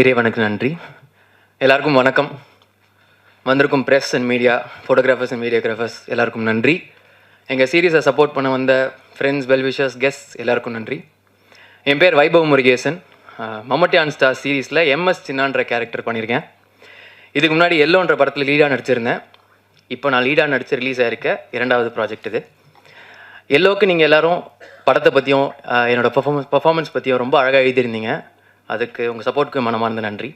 இறைவனுக்கு நன்றி. எல்லாருக்கும் வணக்கம். வந்திருக்கும் press and media, photographers and videographers எல்லாருக்கும் நன்றி. எங்கள் சீரீஸை சப்போர்ட் பண்ண வந்த ஃப்ரெண்ட்ஸ், வெல்விஷர்ஸ், கெஸ்ட்ஸ் எல்லாருக்கும் நன்றி. என் பேர் வைபவ் முருகேசன். மம்மட்டி ஆன் ஸ்டார் சீரீஸில் எம்எஸ் சின்னான்ற கேரக்டர் பண்ணியிருக்கேன். இதுக்கு முன்னாடி எல்லோன்ற படத்தில் லீடாக நடிச்சிருந்தேன். இப்போ நான் லீடாக நடித்து ரிலீஸ் ஆகிருக்க 2வது ப்ராஜெக்ட் இது. எல்லோவுக்கு நீங்கள் எல்லோரும் படத்தை பற்றியும் என்னோடய பர்ஃபார்மன்ஸ் பற்றியும் ரொம்ப அழகாக எழுதியிருந்தீங்க. அதுக்கு உங்கள் சப்போர்ட்டுக்கு மனமார்ந்த நன்றி.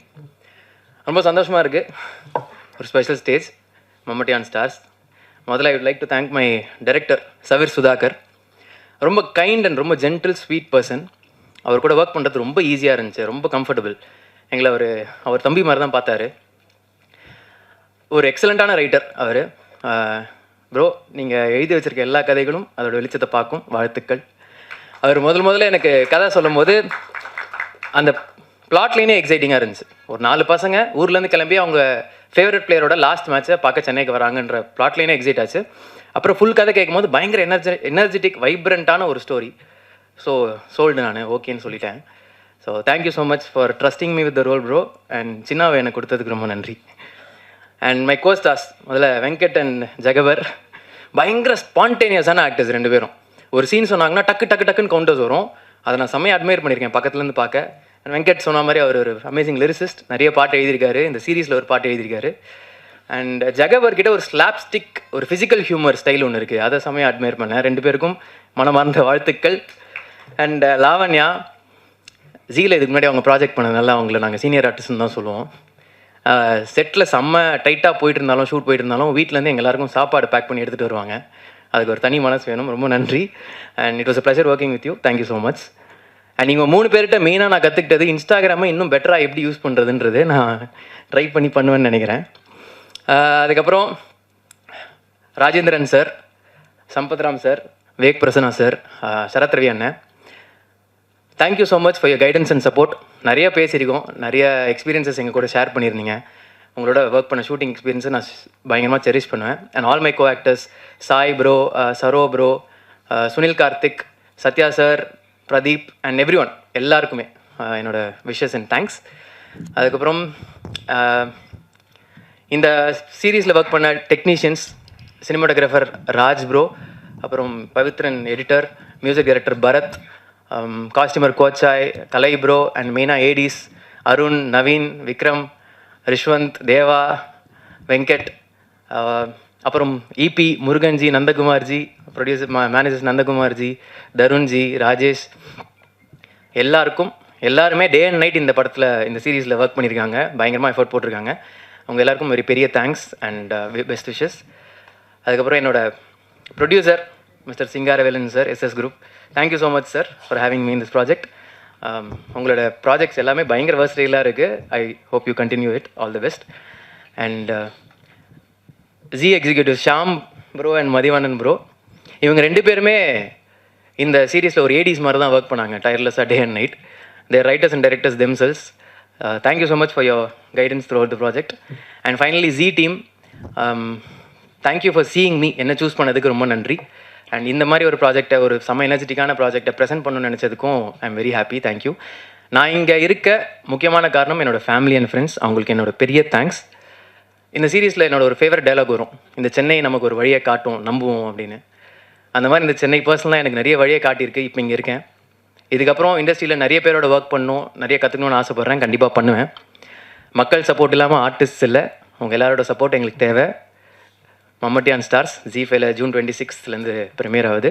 ரொம்ப சந்தோஷமாக இருக்குது. ஒரு special stage Mammootty on stars. முதல்ல I would like to thank my director Saveer Sudhakar. ரொம்ப கைண்ட் அண்ட் ரொம்ப ஜென்டில் ஸ்வீட் பர்சன். அவர் கூட ஒர்க் பண்ணுறது ரொம்ப ஈஸியாக இருந்துச்சு, ரொம்ப கம்ஃபர்டபுள். எங்களை அவர் தம்பி மாதிரி தான் பார்த்தாரு. ஒரு எக்ஸலண்ட்டான ரைட்டர் அவர். ப்ரோ, நீங்கள் எழுதி வச்சுருக்க எல்லா கதைகளும் அதோட வெளிச்சத்தை பார்க்கும். வாழ்த்துக்கள். அவர் முதல்ல எனக்கு கதை சொல்லும் போது அந்த பிளாட் லைனே எக்ஸைட்டிங்காக இருந்துச்சு. ஒரு 4 பசங்க ஊர்லேருந்து கிளம்பி அவங்க ஃபேவரட் பிளேயரோட லாஸ்ட் மேட்ச்சை பார்க்க சென்னைக்கு வராங்கன்ற பிளாட் லைனே எக்ஸைட் ஆச்சு. அப்புறம் ஃபுல் கதை கேட்கும்போது பயங்கர எனர்ஜெட்டிக் வைப்ரண்ட்டான ஒரு ஸ்டோரி. ஸோ சோல்டு நான் ஓகேன்னு சொல்லிட்டேன். So thank you so much for trusting me with the role bro. And சின்னாவை எனக்கு கொடுத்ததுக்கு ரொம்ப நன்றி. அண்ட் மை கோஸ்டார்ஸ், முதல்ல வெங்கட் அண்ட் ஜெகவர். பயங்கர ஸ்பான்டேனியஸான ஆக்டர்ஸ் 2 பேரும். ஒரு சீன் சொன்னாங்கன்னா டக்குன்னு கவுண்டர்ஸ் வரும். அதை நான் செம்மையாக அட்மையர் பண்ணியிருக்கேன் பக்கத்துலேருந்து பார்க்க. அண்ட் வெங்கட் சொன்ன மாதிரி அவர் ஒரு அமேசிங் லிரிசிஸ்ட். நிறைய பாட்டு எழுதியிருக்காரு. இந்த சீரீஸில் ஒரு பாட்டு எழுதியிருக்காரு. அண்ட் ஜெகவர்கிட்ட ஒரு ஸ்லாப்ஸ்டிக், ஒரு ஃபிசிக்கல் ஹியூமர் ஸ்டைல் ஒன்று இருக்குது. அதை செம்மையாக அட்மையர் பண்ணேன். 2 பேருக்கும் மனமார்ந்த வாழ்த்துக்கள். அண்ட் லாவண்யா ஜீல இதுக்கு முன்னாடி அவங்க ப்ராஜெக்ட் பண்ணதுனால அவங்கள நாங்கள் சீனியர் ஆர்டிஸ்ட்னு தான் சொல்லுவோம். செட்டில் செம்ம டைட்டாக போயிட்டு இருந்தாலும், ஷூட் போயிட்டு இருந்தாலும் வீட்டிலேருந்து எங்கள் எல்லாருக்கும் சாப்பாடு பேக் பண்ணி எடுத்துகிட்டு வருவாங்க. அதுக்கு ஒரு தனி மனசு வேணும். ரொம்ப நன்றி. And it was a pleasure working with you. Thank you so much. And நீங்கள் 3 பேர்கிட்ட மெயினாக நான் கற்றுக்கிட்டது இன்ஸ்டாகிராமை இன்னும் பெட்டராக எப்படி யூஸ் பண்ணுறதுன்றது நான் ட்ரை பண்ணுவேன்னு நினைக்கிறேன். அதுக்கப்புறம் Rajendran sir, Sampathram sir, Vivek Prasanna sir, Sarath Ravi அண்ணன், thank you so much for your guidance and support. நிறைய பேசியிருக்கோம், நிறைய எக்ஸ்பீரியன்ஸஸ் எங்கள் கூட ஷேர் பண்ணியிருந்தீங்க. உங்களோட ஒர்க் பண்ண ஷூட்டிங் எக்ஸ்பீரியன்ஸை நான் பயங்கரமாக செரிஷ் பண்ணுவேன். And all my co actors, Sai bro, Saro bro, Sunil Karthik, Sathya sir, Pradeep and every one எல்லாருக்குமே என்னோடய விஷஸ் அண்ட் தேங்க்ஸ். அதுக்கப்புறம் இந்த சீரீஸில் ஒர்க் பண்ண டெக்னீஷியன்ஸ், சினிமாட்டோகிராஃபர் ராஜ் ப்ரோ, அப்புறம் Pavithran editor, music director Bharath, costumer கோச்சாய், கலை ப்ரோ அண்ட் மெயினாக ஏடிஸ் அருண், நவீன், விக்ரம், ரிஷ்வந்த், தேவா, வெங்கட், அப்புறம் இபி, முருகன்ஜி, நந்தகுமார்ஜி, ப்ரொடியூசர் மேனேஜர்ஸ் நந்தகுமார்ஜி, தருண்ஜி, ராஜேஷ், எல்லாருமே டே அண்ட் நைட் இந்த படத்தில், இந்த சீரீஸில் ஒர்க் பண்ணியிருக்காங்க. பயங்கரமாக எஃபர்ட் போட்டிருக்காங்க. அவங்க எல்லாருக்கும் ஒரு பெரிய தேங்க்ஸ் அண்ட் பெஸ்ட் விஷஸ். அதுக்கப்புறம் என்னோடய producer mister Singaravelan sir, SS group, thank you so much sir for having me in this project. உங்களோட ப்ராஜெக்ட்ஸ் எல்லாமே பயங்கர வெர்சடைலாக இருக்குது. I hope you continue it. All the best. And G executive Sham bro and Mathivanan bro, இவங்க 2 பேருமே இந்த சீரீஸில் ஒரு ஏடிஸ் மாதிரி தான் ஒர்க் பண்ணாங்க, டயர்லெஸ்ஸாக day and night. Their writers and directors themselves. Thank you so much for your guidance throughout the project. And finally Zee team, thank you for seeing me. என்ன சூஸ் பண்ணதுக்கு ரொம்ப நன்றி. அண்ட் இந்த மாதிரி ஒரு ப்ராஜெக்டை, ஒரு செம்ம எனர்ஜெட்டிக்கான ப்ராஜெக்டை ப்ரெசென்ட் பண்ணணும்னு நினச்சதுக்கும் I am very happy. Thank you. நான் இங்கே இருக்க முக்கியமான காரணம் என்னோடய ஃபேமிலி அண்ட் ஃப்ரெண்ட்ஸ். அவங்களுக்கு என்னோட பெரிய தேங்க்ஸ். இந்த சீரீஸில் என்னோட ஒரு ஃபேவரட் டைலாக் வரும், இந்த சென்னை நமக்கு ஒரு வழியை காட்டும், நம்புவோம் அப்படின்னு. அந்த மாதிரி இந்த சென்னை பர்சனலாக எனக்கு நிறைய வழியை காட்டியிருக்கு. இப்போ இங்கே இருக்கேன். இதுக்கப்புறம் இண்டஸ்ட்ரியில் நிறைய பேரோட ஒர்க் பண்ணணும், நிறைய கற்றுக்கணும்னு ஆசைப்பட்றேன். கண்டிப்பாக பண்ணுவேன். மக்கள் சப்போர்ட் இல்லாமல் ஆர்டிஸ்ட் இல்லை. உங்கள் எல்லாரோட சப்போர்ட் எங்களுக்கு தேவை. மம்மட்டி ஆன் ஸ்டார்ஸ் ஜி5ல ஜூன் 26 ப்ரீமியர் ஆகுது.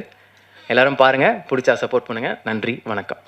எல்லோரும் பாருங்கள், பிடிச்சா சப்போர்ட் பண்ணுங்கள். நன்றி, வணக்கம்.